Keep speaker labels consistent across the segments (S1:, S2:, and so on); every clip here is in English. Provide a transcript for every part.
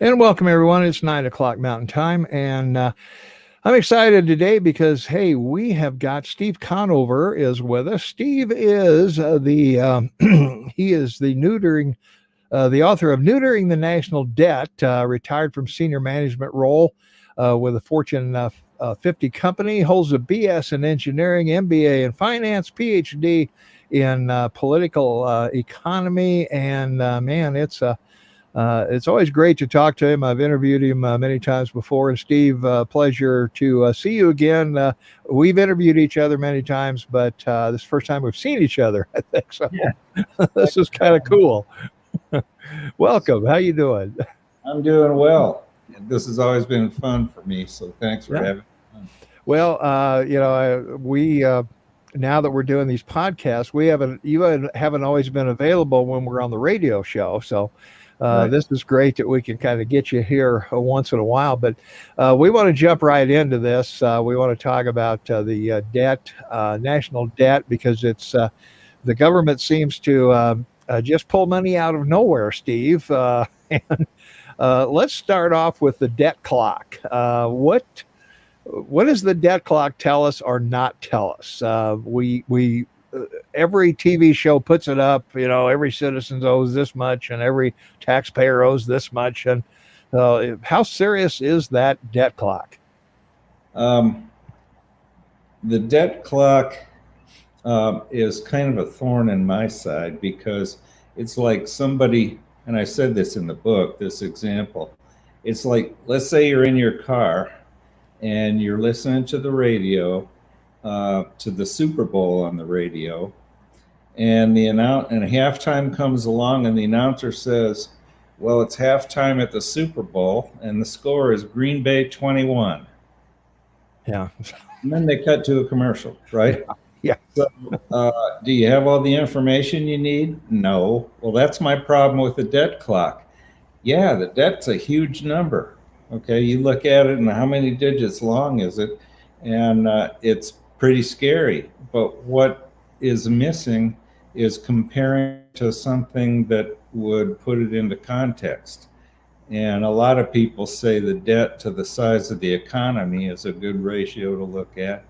S1: And welcome, everyone. It's 9 o'clock Mountain Time. And I'm excited today because, hey, we have got Steve Conover is with us. Steve is he is the the author of Neutering the National Debt, retired from senior management role with a Fortune 50 company, holds a BS in engineering, MBA in finance, PhD in political economy. And man, it's always great to talk to him. I've interviewed him many times before. And Steve, pleasure to see you again. We've interviewed each other many times, but this is the first time we've seen each other, I think. So
S2: Yeah.
S1: this is kind of cool. Welcome. How you doing?
S2: I'm doing well. This has always been fun for me, so thanks for having me.
S1: Well, we now that we're doing these podcasts, you haven't always been available when we're on the radio show. So
S2: Right.
S1: this is great that we can kind of get you here once in a while. But we want to jump right into this. We want to talk about the debt, national debt, because it's the government seems to just pull money out of nowhere, Steve. And let's start off with the debt clock. What does the debt clock tell us or not tell us? We every TV show puts it up. You know, every citizen owes this much, and every taxpayer owes this much. And how serious is that debt clock?
S2: Um, the debt clock is kind of a thorn in my side because it's like somebody, and I said this in the book, this example. It's like, let's say you're in your car and you're listening to the radio, to the Super Bowl on the radio, and halftime comes along and the announcer says, well, it's halftime at the Super Bowl and the score is Green Bay 21.
S1: Yeah.
S2: And then they cut to a commercial, right?
S1: Yeah.
S2: So, do you have all the information you need? No. Well, that's my problem with the debt clock. Yeah, the debt's a huge number. Okay, you look at it and how many digits long is it? And it's pretty scary. But what is missing is comparing to something that would put it into context. And a lot of people say the debt to the size of the economy is a good ratio to look at.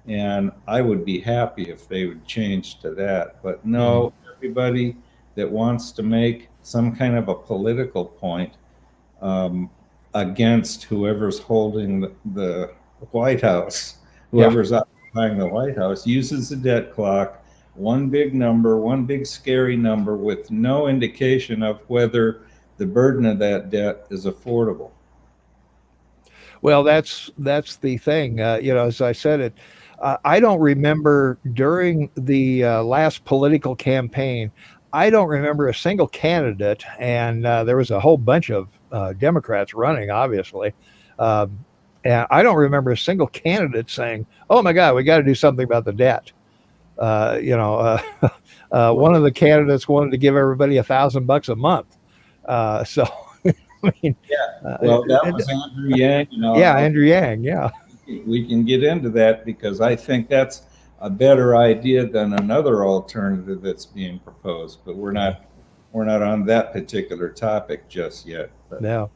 S2: And I would be happy if they would change to that. But no, everybody that wants to make some kind of a political point against whoever's holding the White House, whoever's occupying the White House, uses the debt clock, one big number, one big scary number with no indication of whether the burden of that debt is affordable.
S1: Well, that's the thing. As I said, I don't remember during the last political campaign. I don't remember a single candidate, and there was a whole bunch of Democrats running, obviously. And I don't remember a single candidate saying, "Oh my God, we got to do something about the debt." One of the candidates wanted to give everybody $1,000 a month. So, I mean,
S2: Well, that was Andrew Yang.
S1: Andrew Yang, yeah.
S2: We can get into that because I think that's a better idea than another alternative that's being proposed. But we're not on that particular topic just yet. But.
S1: No.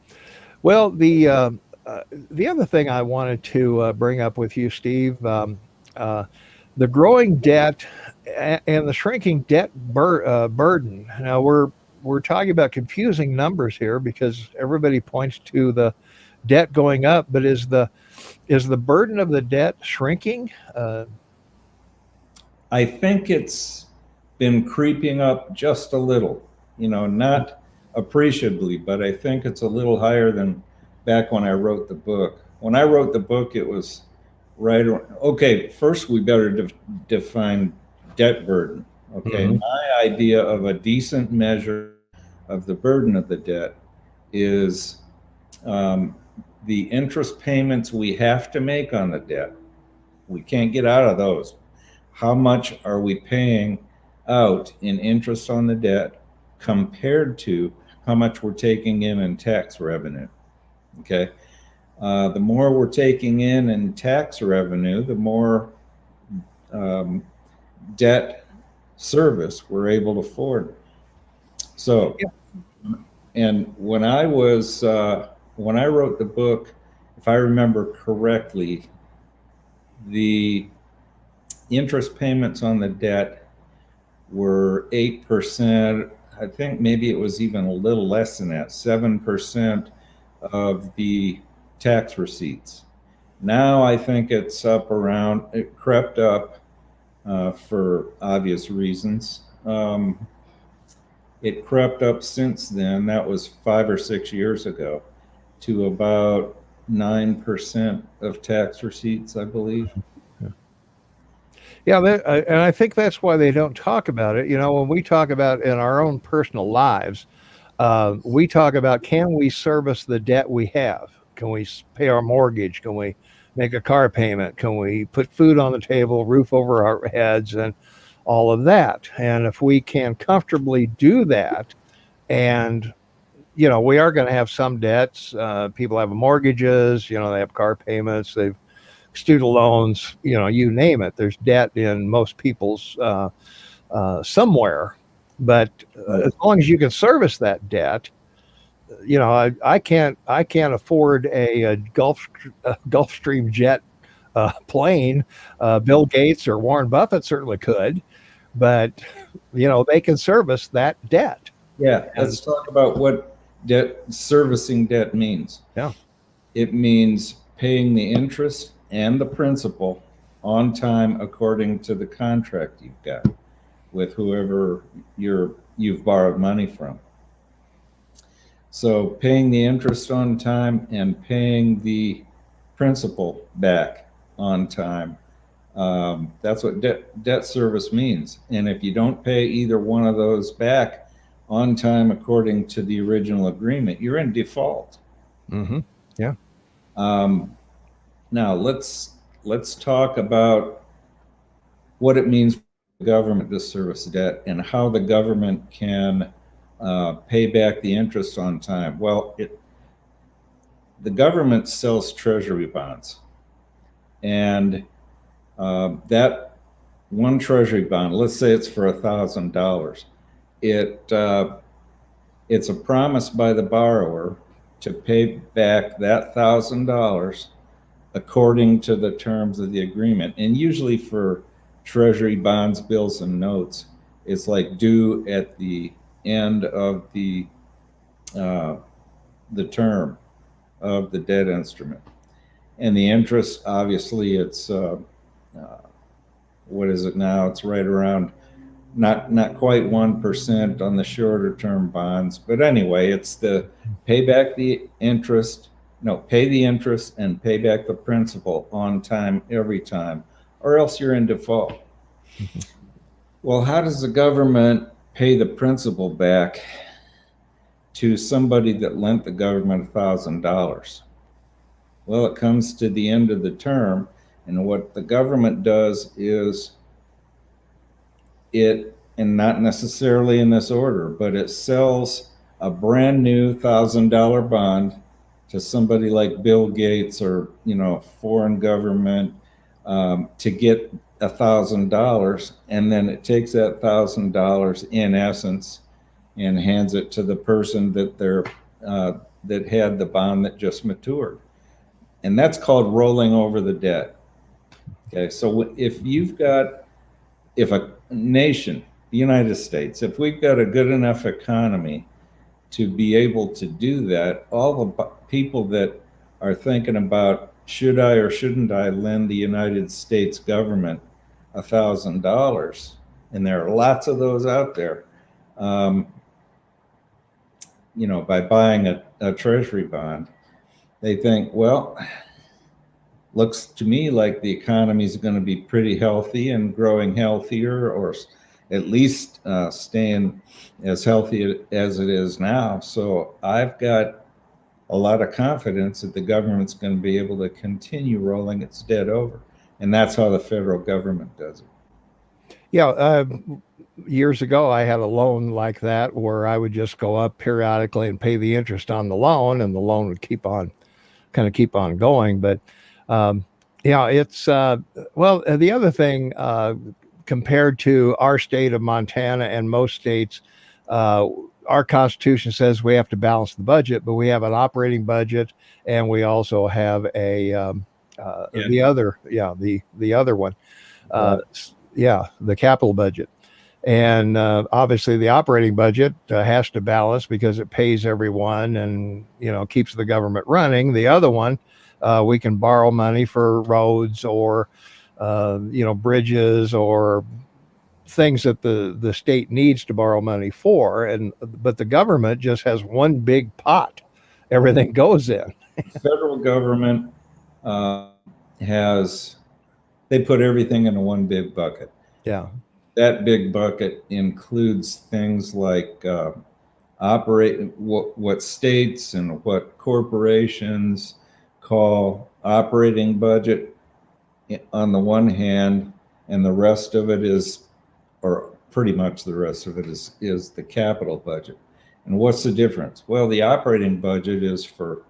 S1: Well, the other thing I wanted to bring up with you, Steve, the growing debt and the shrinking debt burden. Now we're talking about confusing numbers here because everybody points to the debt going up, but is the burden of the debt shrinking?
S2: I think it's been creeping up just a little, not appreciably, but I think it's a little higher than back when I wrote the book. When I wrote the book, it was right. Okay, first we better define debt burden. Okay, my idea of a decent measure of the burden of the debt is the interest payments we have to make on the debt. We can't get out of those. How much are we paying out in interest on the debt compared to how much we're taking in tax revenue? Okay. The more we're taking in tax revenue, the more debt service we're able to afford. So And when I wrote the book, if I remember correctly, the interest payments on the debt were 8%. I think maybe it was even a little less than that, 7% of the tax receipts. Now I think it's up around, it crept up for obvious reasons. It crept up since then, that was 5 or 6 years ago, to about 9% of tax receipts, I believe.
S1: Yeah, and I think that's why they don't talk about it. You know, when we talk about in our own personal lives, we talk about, can we service the debt we have? Can we pay our mortgage? Can we make a car payment? Can we put food on the table, roof over our heads, and all of that? And if we can comfortably do that, and you know, we are going to have some debts. People have mortgages. You know, they have car payments. They've student loans. You know, you name it. There's debt in most people's somewhere. But as long as you can service that debt, you know, I can't afford a Gulfstream jet plane. Bill Gates or Warren Buffett certainly could, but you know, they can service that debt.
S2: Yeah,
S1: And
S2: let's talk about what servicing debt means.
S1: yeah,
S2: It means paying the interest and the principal on time according to the contract you've got with whoever you've borrowed money from. So paying the interest on time and paying the principal back on time. That's what debt service means. And if you don't pay either one of those back on time according to the original agreement, you're in default.
S1: mm-hmm. Yeah.
S2: Now let's talk about what it means for the government to service debt and how the government can pay back the interest on time. Well, the government sells treasury bonds, and that one treasury bond, let's say it's for $1,000, it's a promise by the borrower to pay back that $1,000 according to the terms of the agreement. And usually for treasury bonds, bills, and notes, it's like due at the end of the term of the debt instrument. And the interest, obviously, it's what is it now? It's right around not quite 1% on the shorter term bonds, but anyway, it's the pay the interest and pay back the principal on time every time, or else you're in default. Well, how does the government pay the principal back to somebody that lent the government $1,000? Well, it comes to the end of the term, and what the government does is and not necessarily in this order, but it sells a brand new $1,000 bond to somebody like Bill Gates or, you know, foreign government to get $1,000, and then it takes that $1,000 in essence and hands it to the person that that had the bond that just matured, and that's called rolling over the debt. Okay, so if a nation, the United States, if we've got a good enough economy to be able to do that, all the people that are thinking about should I or shouldn't I lend the United States government $1,000, and there are lots of those out there, you know, by buying a treasury bond, they think, well, looks to me like the economy is going to be pretty healthy and growing healthier, or at least staying as healthy as it is now. So I've got a lot of confidence that the government's going to be able to continue rolling its debt over. And that's how the federal government does it.
S1: Yeah. Years ago, I had a loan like that where I would just go up periodically and pay the interest on the loan, and the loan would keep on going. But yeah, it's well, the other thing, compared to our state of Montana and most states, our Constitution says we have to balance the budget, but we have an operating budget, and we also have a
S2: Yeah.
S1: the other one, uh,
S2: Right.
S1: the capital budget. And obviously, the operating budget has to balance because it pays everyone and keeps the government running. The other one, we can borrow money for roads or bridges or things that the state needs to borrow money for. But the government just has one big pot. Everything goes in.
S2: The federal government uh, has, they put everything into one big bucket.
S1: Yeah.
S2: That big bucket includes things like what states and what corporations call operating budget on the one hand, and the rest of it is, or pretty much the rest of it is the capital budget. And what's the difference? Well, the operating budget is for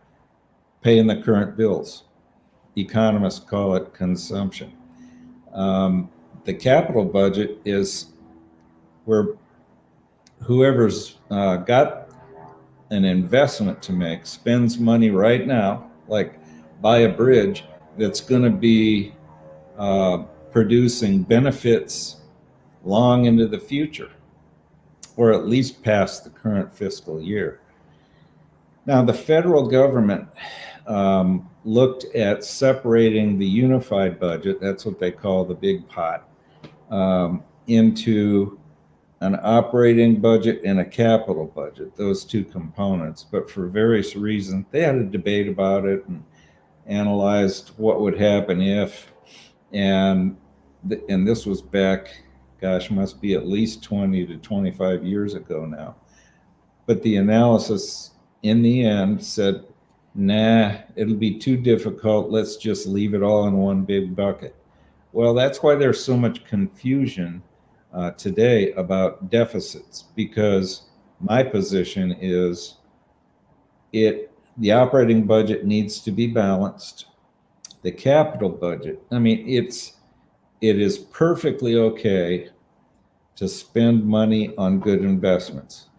S2: paying the current bills. Economists call it consumption. The capital budget is where whoever's got an investment to make spends money right now, like buy a bridge that's going to be producing benefits long into the future, or at least past the current fiscal year. Now, the federal government looked at separating the unified budget, that's what they call the big pot, into an operating budget and a capital budget, those two components. But for various reasons, they had a debate about it and analyzed what would happen if, and this was back, gosh, must be at least 20 to 25 years ago now. But the analysis in the end said, nah, it'll be too difficult. Let's just leave it all in one big bucket. Well, that's why there's so much confusion today about deficits, because my position is the operating budget needs to be balanced. The capital budget, I mean, it is perfectly okay to spend money on good investments,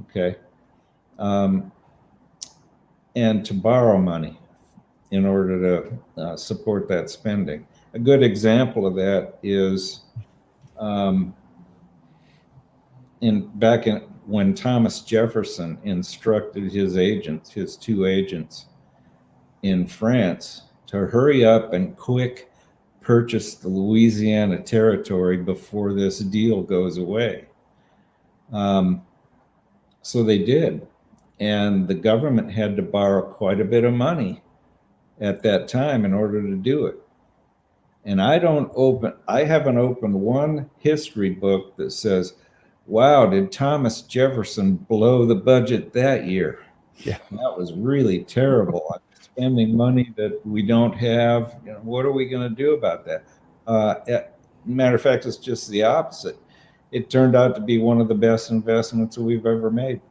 S2: okay? And to borrow money in order to support that spending. A good example of that is when Thomas Jefferson instructed his two agents in France to hurry up and quick purchase the Louisiana Territory before this deal goes away. So they did. And the government had to borrow quite a bit of money at that time in order to do it. And I haven't opened one history book that says, wow, did Thomas Jefferson blow the budget that year?
S1: Yeah.
S2: That was really terrible. Spending money that we don't have. What are we going to do about that? Matter of fact, it's just the opposite. It turned out to be one of the best investments that we've ever made.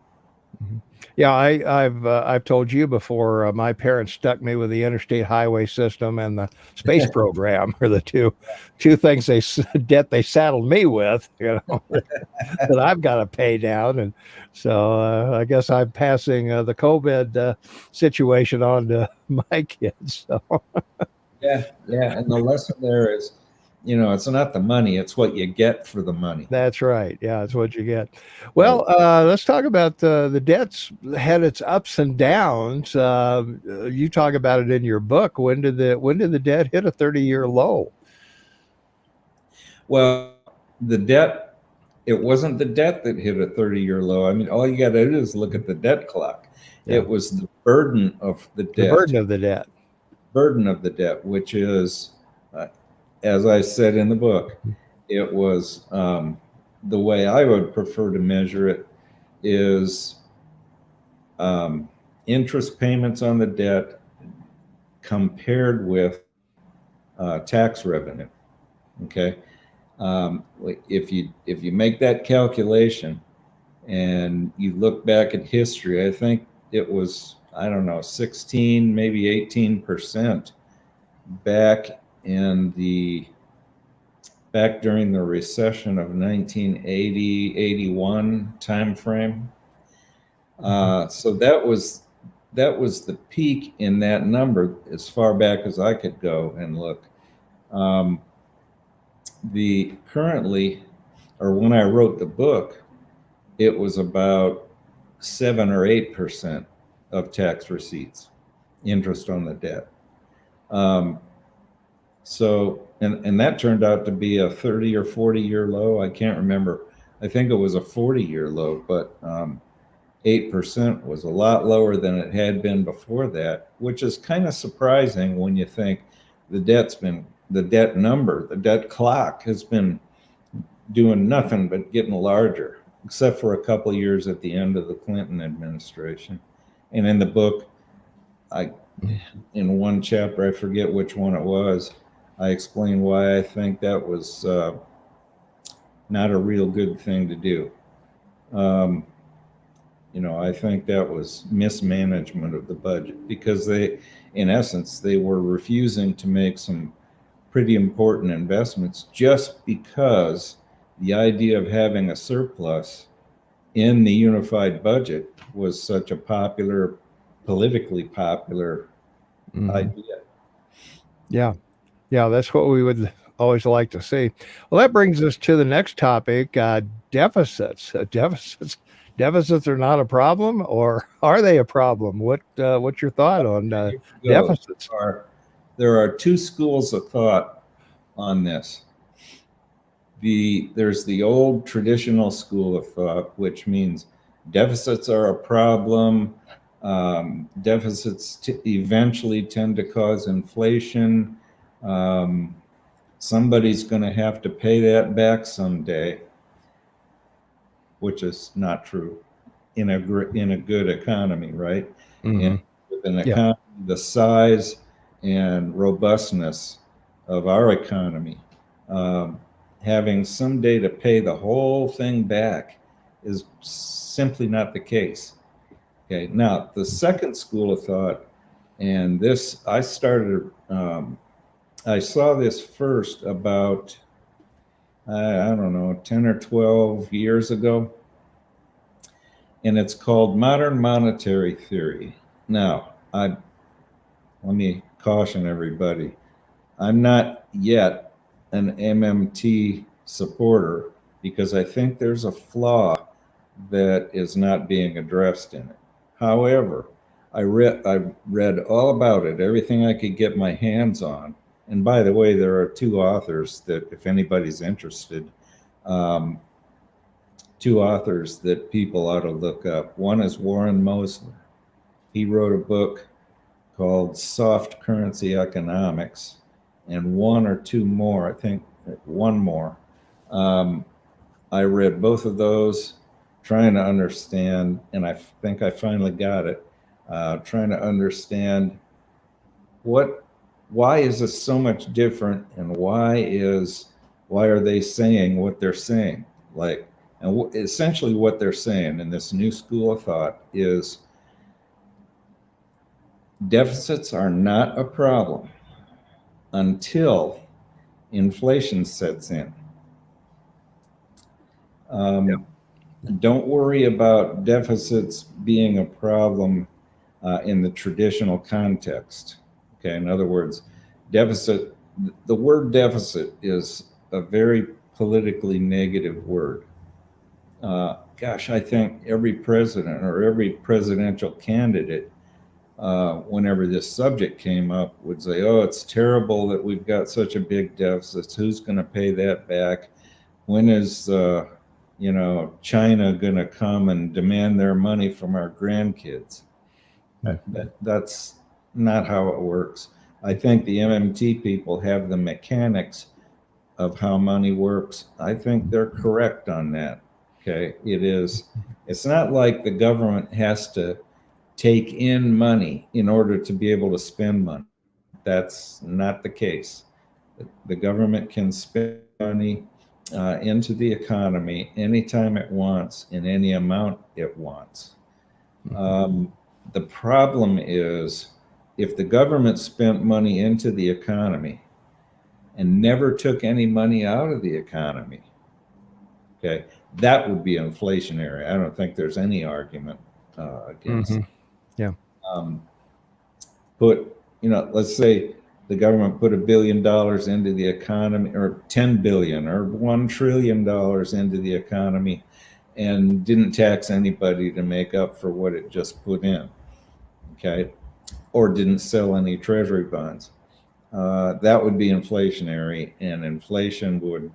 S1: Mm-hmm. Yeah, I've told you before. My parents stuck me with the interstate highway system and the space program are the two things debt they saddled me with, that I've got to pay down. And so I guess I'm passing the COVID situation on to my kids. So.
S2: Yeah, and the lesson there is, it's not the money, it's what you get for the money.
S1: That's right. Yeah, that's what you get. Well, let's talk about the debt's had its ups and downs. You talk about it in your book. When did the debt hit a 30-year low?
S2: Well, it wasn't the debt that hit a 30-year low. I mean, all you got to do is look at the debt clock. Yeah. It was the burden of the debt.
S1: The burden of the debt.
S2: Burden of the debt, which is, as I said in the book, it was the way I would prefer to measure it is interest payments on the debt compared with tax revenue. Okay, if you make that calculation and you look back at history, I think it was, I don't know, 16, maybe 18% back during the recession of 1980, 81 timeframe. So that was the peak in that number as far back as I could go and look. The currently, or when I wrote the book, it was about 7 or 8% of tax receipts, interest on the debt. So, and that turned out to be a 30 or 40-year low. I can't remember. I think it was a 40-year low, but 8% was a lot lower than it had been before that, which is kind of surprising when you think the debt clock has been doing nothing but getting larger, except for a couple of years at the end of the Clinton administration. And in the book, in one chapter, I forget which one it was, I explain why I think that was not a real good thing to do. I think that was mismanagement of the budget, because in essence, they were refusing to make some pretty important investments just because the idea of having a surplus in the unified budget was such a politically popular idea.
S1: Yeah. Yeah, that's what we would always like to see. Well, that brings us to the next topic, deficits. Deficits are not a problem, or are they a problem? What's your thought on deficits?
S2: There are two schools of thought on this. There's the old traditional school of thought, which means deficits are a problem. Deficits eventually tend to cause inflation. Somebody's going to have to pay that back someday, which is not true in a good economy, right?
S1: Mm-hmm.
S2: And with an economy the size and robustness of our economy, having someday to pay the whole thing back is simply not the case. Okay, now the second school of thought, and this I started, I saw this first about, I don't know, 10 or 12 years ago, and it's called modern monetary theory. Now, let me caution everybody, I'm not yet an MMT supporter, because I think there's a flaw that is not being addressed in it. However, I read all about it, everything I could get my hands on. And by the way, there are two authors that, if anybody's interested, two authors that people ought to look up. One is Warren Mosler. He wrote a book called Soft Currency Economics, and one or two more, I think one more. I read both of those, trying to understand, and I think I finally got it, trying to understand why is this so much different, and why are they saying what they're saying? And essentially what they're saying in this new school of thought is deficits are not a problem until inflation sets in. Don't worry about deficits being a problem in the traditional context. Okay, in other words, the word deficit is a very politically negative word. I think every president or every presidential candidate, whenever this subject came up, would say, oh, it's terrible that we've got such a big deficit. Who's going to pay that back? When is China going to come and demand their money from our grandkids? That's not how it works. I think the MMT people have the mechanics of how money works. I think they're correct on that. Okay, it's not like the government has to take in money in order to be able to spend money. That's not the case. The government can spend money into the economy anytime it wants, in any amount it wants. The problem is, if the government spent money into the economy and never took any money out of the economy, okay, that would be inflationary. I don't think there's any argument against.
S1: Yeah.
S2: Let's say the government put $1 billion into the economy, or 10 billion, or $1 trillion into the economy, and didn't tax anybody to make up for what it just put in, okay, or didn't sell any treasury bonds. That would be inflationary, and inflation would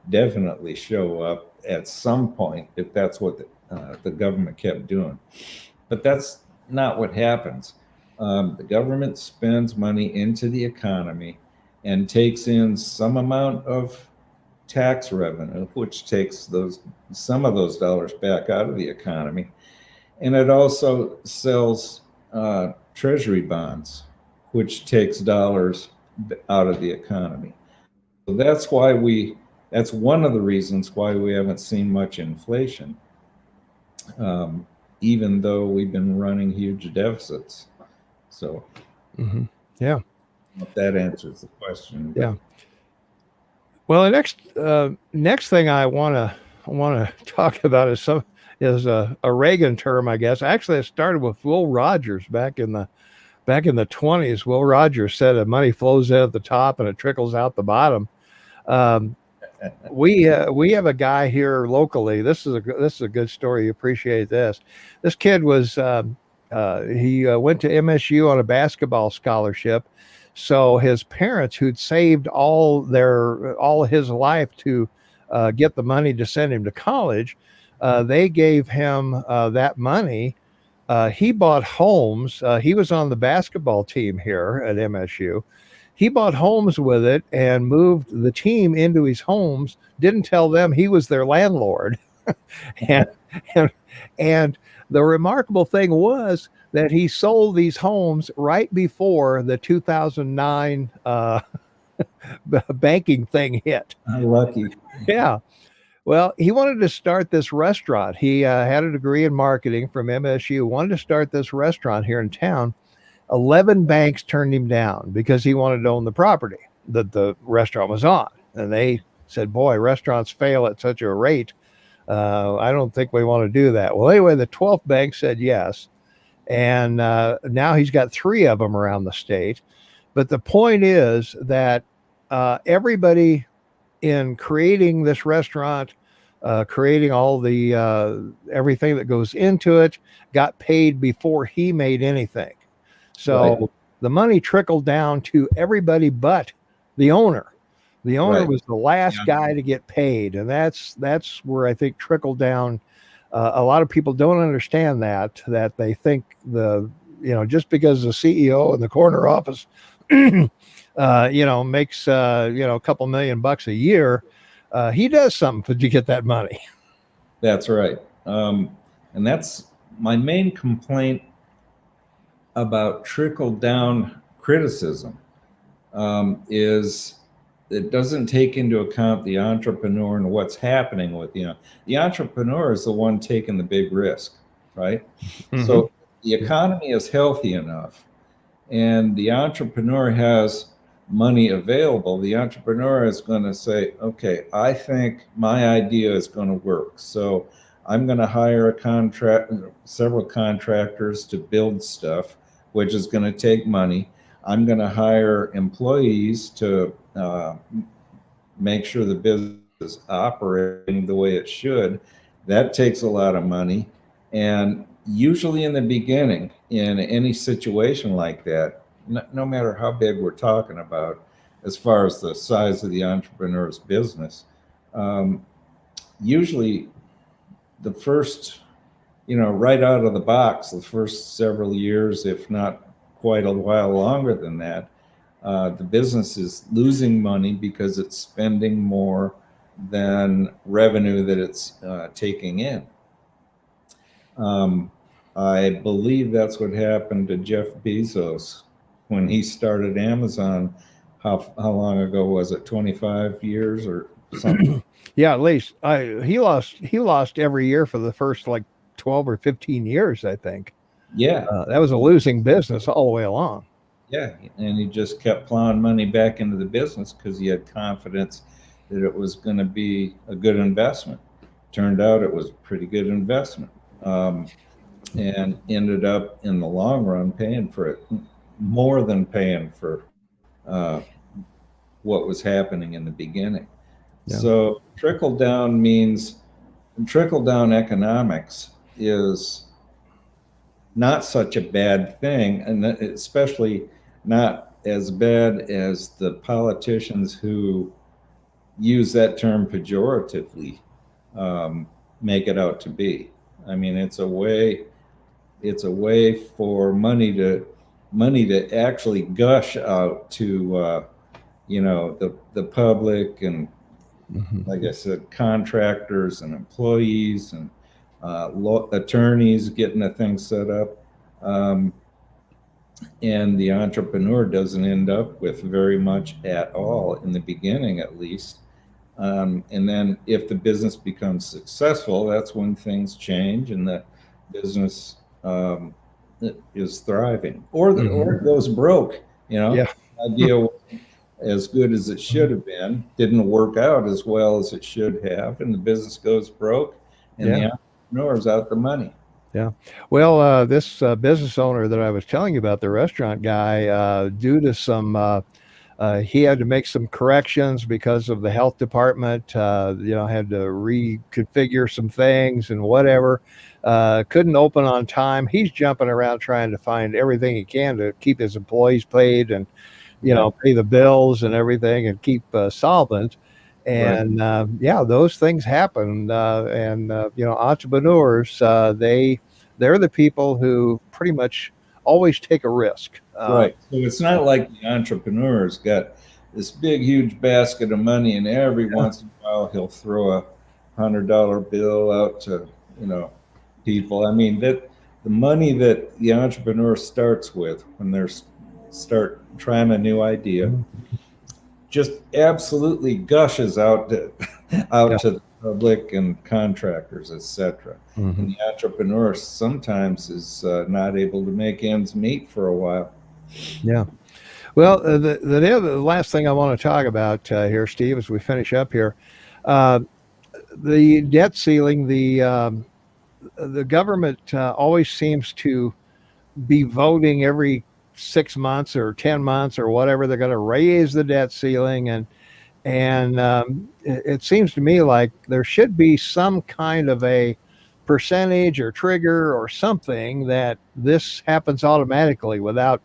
S2: definitely show up at some point if that's what the government kept doing. But that's not what happens. The government spends money into the economy and takes in some amount of tax revenue, which takes some of those dollars back out of the economy. And it also sells treasury bonds, which takes dollars out of the economy. So that's one of the reasons why we haven't seen much inflation, even though we've been running huge deficits. So,
S1: yeah,
S2: if that answers the question.
S1: Yeah. Well, the next thing I want to talk about is a Reagan term, I guess. Actually, it started with Will Rogers back in the 20s. Will Rogers said, "Money flows in at the top and it trickles out the bottom." We have a guy here locally. This is a good story. You appreciate this. This kid was he went to MSU on a basketball scholarship. So his parents, who'd saved all his life to get the money to send him to college, they gave him that money. He bought homes. He was on the basketball team here at MSU. He bought homes with it and moved the team into his homes. Didn't tell them he was their landlord. and, and the remarkable thing was that he sold these homes right before the 2009 banking thing hit.
S2: Lucky.
S1: Yeah. Well, he wanted to start this restaurant. He had a degree in marketing from MSU, wanted to start this restaurant here in town. 11 banks turned him down because he wanted to own the property that the restaurant was on. And they said, boy, restaurants fail at such a rate. I don't think we want to do that. Well, anyway, the 12th bank said yes. And now he's got 3 of them around the state. But the point is that everybody in creating this restaurant, creating all the everything that goes into it, got paid before he made anything. So the money trickled down to everybody but the owner. The owner was the last guy to get paid, and that's where I think trickle down. A lot of people don't understand that they think just because the CEO in the corner office, makes a couple $1,000,000 a year, he does something to get that money.
S2: That's right, and that's my main complaint about trickle down criticism, is it doesn't take into account the entrepreneur and what's happening with the entrepreneur is the one taking the big risk, right? So the economy is healthy enough and the entrepreneur has money available. The entrepreneur is going to say, okay, I think my idea is going to work, so I'm going to hire several contractors to build stuff, which is going to take money. I'm going to hire employees to make sure the business is operating the way it should. That takes a lot of money. And usually in the beginning, in any situation like that, no matter how big we're talking about, as far as the size of the entrepreneur's business, usually the first, right out of the box, the first several years, if not quite a while longer than that, the business is losing money because it's spending more than revenue that it's taking in. I believe that's what happened to Jeff Bezos when he started Amazon. How long ago was it? 25 years or something?
S1: Yeah, at least he lost every year for the first 12 or 15 years, I think.
S2: Yeah,
S1: that was a losing business all the way along.
S2: Yeah, and he just kept plowing money back into the business because he had confidence that it was going to be a good investment. Turned out it was a pretty good investment. and ended up in the long run paying for it, more than paying for uh, what was happening in the beginning.
S1: Yeah.
S2: So trickle down economics is not such a bad thing, and especially not as bad as the politicians who use that term pejoratively um, make it out to be. I mean, it's a way for money to actually gush out to the public, and
S1: Mhm.
S2: like I said, contractors and employees and attorneys getting the thing set up. Um, and the entrepreneur doesn't end up with very much at all in the beginning, at least. And then if the business becomes successful, that's when things change and the business is thriving, or it
S1: Mhm.
S2: goes broke.
S1: Yeah.
S2: Idea wasn't as good as it should have been, didn't work out as well as it should have, and the business goes broke, and
S1: Yeah.
S2: the entrepreneur's out the money.
S1: Yeah. Well, this business owner that I was telling you about, the restaurant guy, due to some, he had to make some corrections because of the health department, had to reconfigure some things and whatever. Couldn't open on time. He's jumping around trying to find everything he can to keep his employees paid and
S2: Yeah,
S1: pay the bills and everything and keep solvent.
S2: right.
S1: And yeah, those things happen. And entrepreneurs, they're the people who pretty much always take a risk.
S2: Right. So it's not like the entrepreneur's got this big, huge basket of money, and every
S1: Yeah,
S2: once in a while he'll throw $100 bill out to, you know, people. I mean, that the money that the entrepreneur starts with when they're start trying a new idea just absolutely gushes out to
S1: yeah,
S2: out to the public and contractors, etc. And
S1: mhm,
S2: the entrepreneur sometimes is not able to make ends meet for a while.
S1: yeah. Well, the last thing I want to talk about here, Steve, as we finish up here, uh, the debt ceiling. The government always seems to be voting every 6 months or 10 months or whatever. They're going to raise the debt ceiling, and it seems to me like there should be some kind of a percentage or trigger or something that this happens automatically without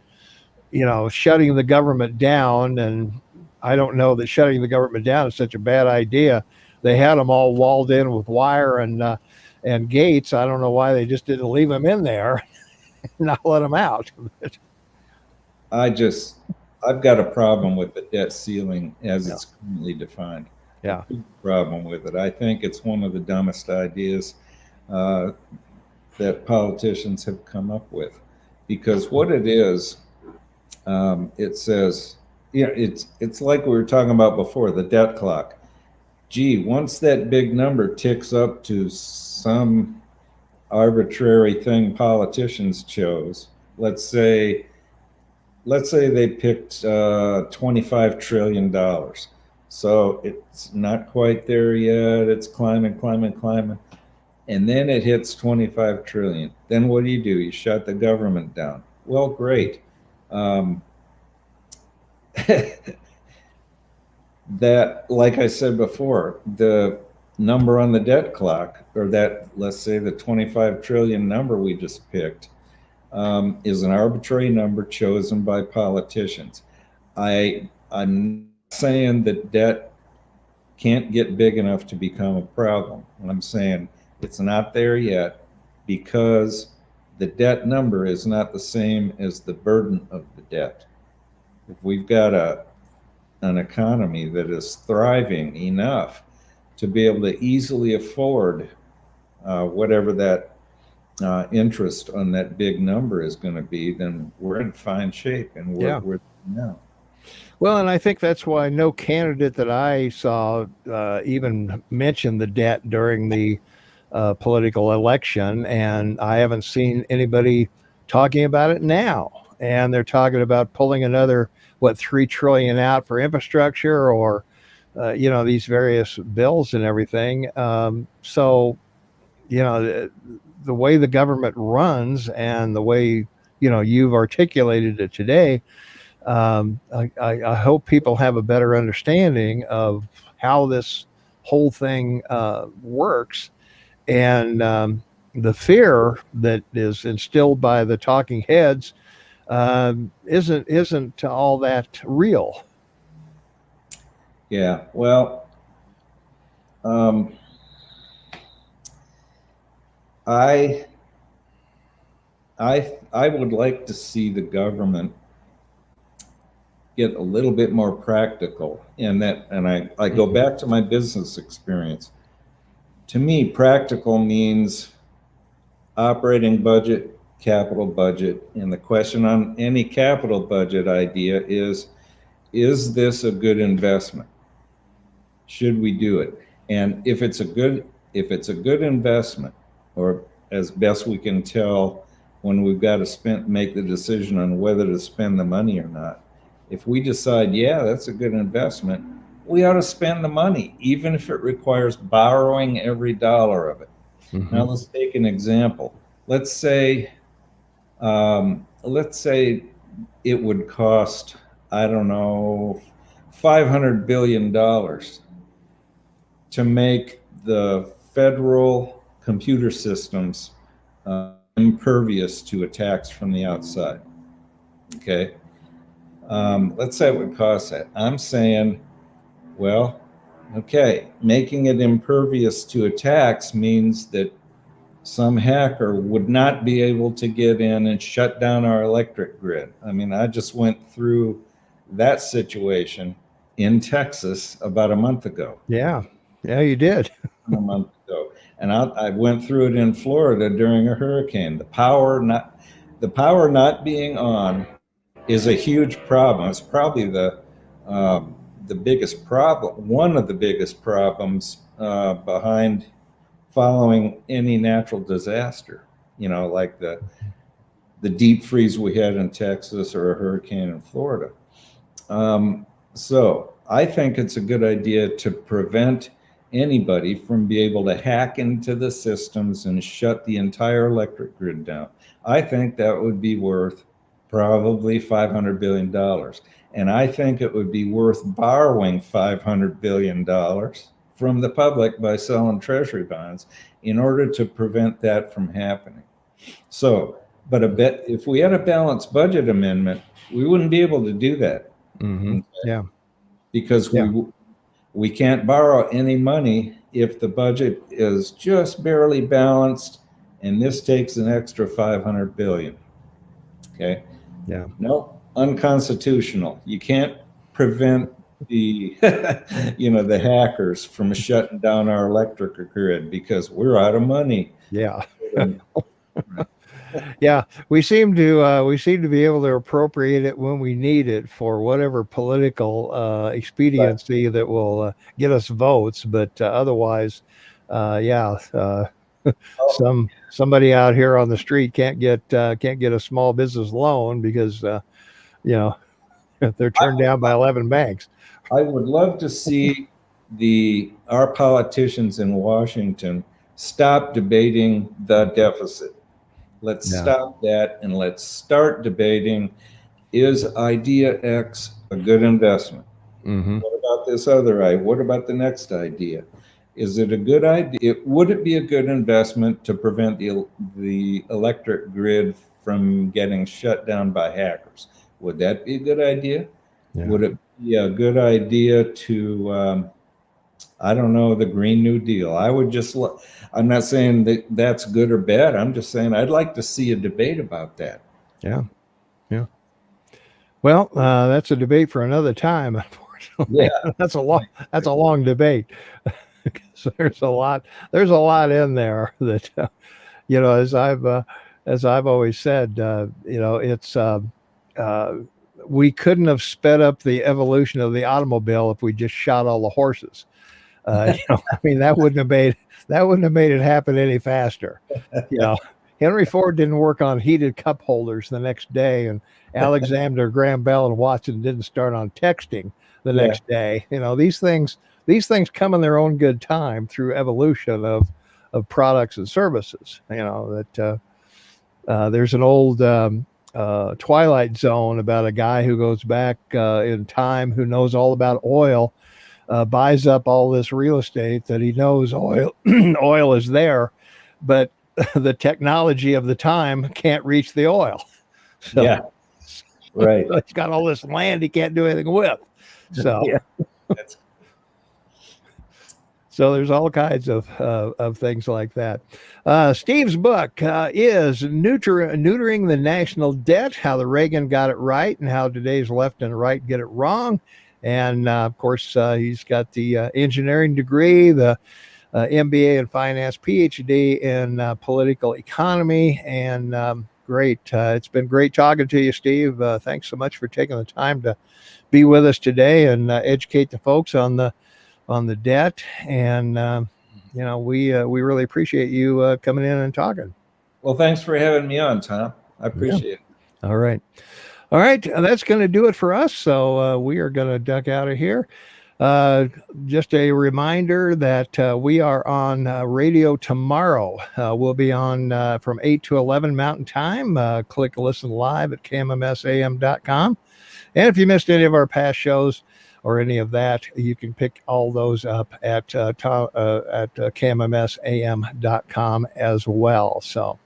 S1: shutting the government down. And I don't know that shutting the government down is such a bad idea. They had them all walled in with wire and gates. I don't know why they just didn't leave them in there and not let them out.
S2: I just, I've got a problem with the debt ceiling as
S1: Yeah,
S2: it's currently defined. A
S1: yeah,
S2: big problem with it. I think it's one of the dumbest ideas uh, that politicians have come up with, because what it is, it says, it's like we were talking about before, the debt clock. Gee, once that big number ticks up to some arbitrary thing politicians chose, let's say let's say they picked $25 trillion. So it's not quite there yet. It's climbing, climbing, climbing. And then it hits 25 trillion. Then what do? You shut the government down. Well, great. Um, that, like I said before, the number on the debt clock, or that, let's say the 25 trillion number we just picked, is an arbitrary number chosen by politicians. I'm saying that debt can't get big enough to become a problem. I'm saying it's not there yet because the debt number is not the same as the burden of the debt. If we've got an economy that is thriving enough to be able to easily afford whatever that interest on that big number is going to be, then we're in fine shape, and
S1: yeah.
S2: we're now.
S1: Well, and I think that's why no candidate that I saw even mentioned the debt during the political election, and I haven't seen anybody talking about it now. And they're talking about pulling another 3 trillion out for infrastructure, or these various bills and everything. So the way the government runs and the way you've articulated it today, I hope people have a better understanding of how this whole thing works, and the fear that is instilled by the talking heads isn't all that real.
S2: Yeah. Well, um, I I would like to see the government get a little bit more practical in that, and I go back to my business experience. To me, practical means operating budget, capital budget, and the question on any capital budget idea is this a good investment? Should we do it? And if it's a good investment, or as best we can tell when we've got to make the decision on whether to spend the money or not, if we decide, yeah, that's a good investment, we ought to spend the money, even if it requires borrowing every dollar of it. Now let's take an example. Let's say it would cost, I don't know, $500 billion to make the federal computer systems impervious to attacks from the outside. Okay. Let's say it would cost that. I'm saying, well, okay, making it impervious to attacks means that some hacker would not be able to get in and shut down our electric grid. I mean, I just went through that situation in Texas about a month ago.
S1: Yeah, you did.
S2: A month ago. And I went through it in Florida during a hurricane. The power not being on is a huge problem. It's probably the biggest problem, one of the biggest problems behind following any natural disaster, like the deep freeze we had in Texas or a hurricane in Florida. So I think it's a good idea to prevent anybody from being able to hack into the systems and shut the entire electric grid down. I think that would be worth probably $500 billion. And I think it would be worth borrowing $500 billion from the public by selling treasury bonds in order to prevent that from happening. So, but if we had a balanced budget amendment, we wouldn't be able to do that.
S1: Okay? Yeah.
S2: Because we can't borrow any money if the budget is just barely balanced, and this takes an extra $500 billion. Okay.
S1: Yeah.
S2: No, unconstitutional. You can't prevent the the hackers from shutting down our electric grid because we're out of money.
S1: Yeah. Yeah, we seem to be able to appropriate it when we need it for whatever political expediency that will get us votes, but otherwise, somebody out here on the street can't get a small business loan because they're turned down by 11 banks.
S2: I would love to see our politicians in Washington stop debating the deficit. Let's stop that and let's start debating, is idea X a good investment? What about this other idea? What about the next idea? Is it a good idea? Would it be a good investment to prevent the electric grid from getting shut down by hackers? Would that be a good idea? Yeah. Would it be a good idea to I don't know, the Green New Deal? I'm not saying that that's good or bad. I'm just saying I'd like to see a debate about that.
S1: Yeah. Yeah. Well, that's a debate for another time, unfortunately. Yeah. That's a long debate. So there's a lot in there that, as I've always said, it's, we couldn't have sped up the evolution of the automobile if we just shot all the horses. I mean, that wouldn't have made it happen any faster. Henry Ford didn't work on heated cup holders the next day, and Alexander Graham Bell and Watson didn't start on texting the next day. These things come in their own good time through evolution products and services. You know, that there's an old Twilight Zone about a guy who goes back in time, who knows all about oil, buys up all this real estate that he knows oil oil is there, but the technology of the time can't reach the oil. So,
S2: Yeah, right.
S1: he's got all this land he can't do anything with. So
S2: Yeah, that's
S1: so there's all kinds of things like that. Steve's book is Neutering the National Debt, How the Reagan Got It Right and How Today's Left and Right Get It Wrong. And of course, he's got the engineering degree, the MBA in finance, PhD in political economy. And great. It's been great talking to you, Steve. Thanks so much for taking the time to be with us today and educate the folks on the debt. And you know, we really appreciate you coming in and talking.
S2: well. Thanks for having me on, Tom. I appreciate it.
S1: All right. All right. That's going to do it for us. So we are going to duck out of here. Just a reminder that we are on radio tomorrow. We'll be on from 8 to 11 Mountain Time. Click listen live at kmmsam.com. And if you missed any of our past shows or any of that, you can pick all those up at kmmsam.com as well. So,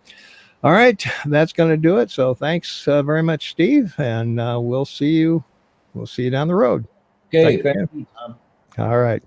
S1: all right, that's going to do it. So thanks very much, Steve, and we'll see you down the road.
S2: Okay, thank you, Tom.
S1: All right.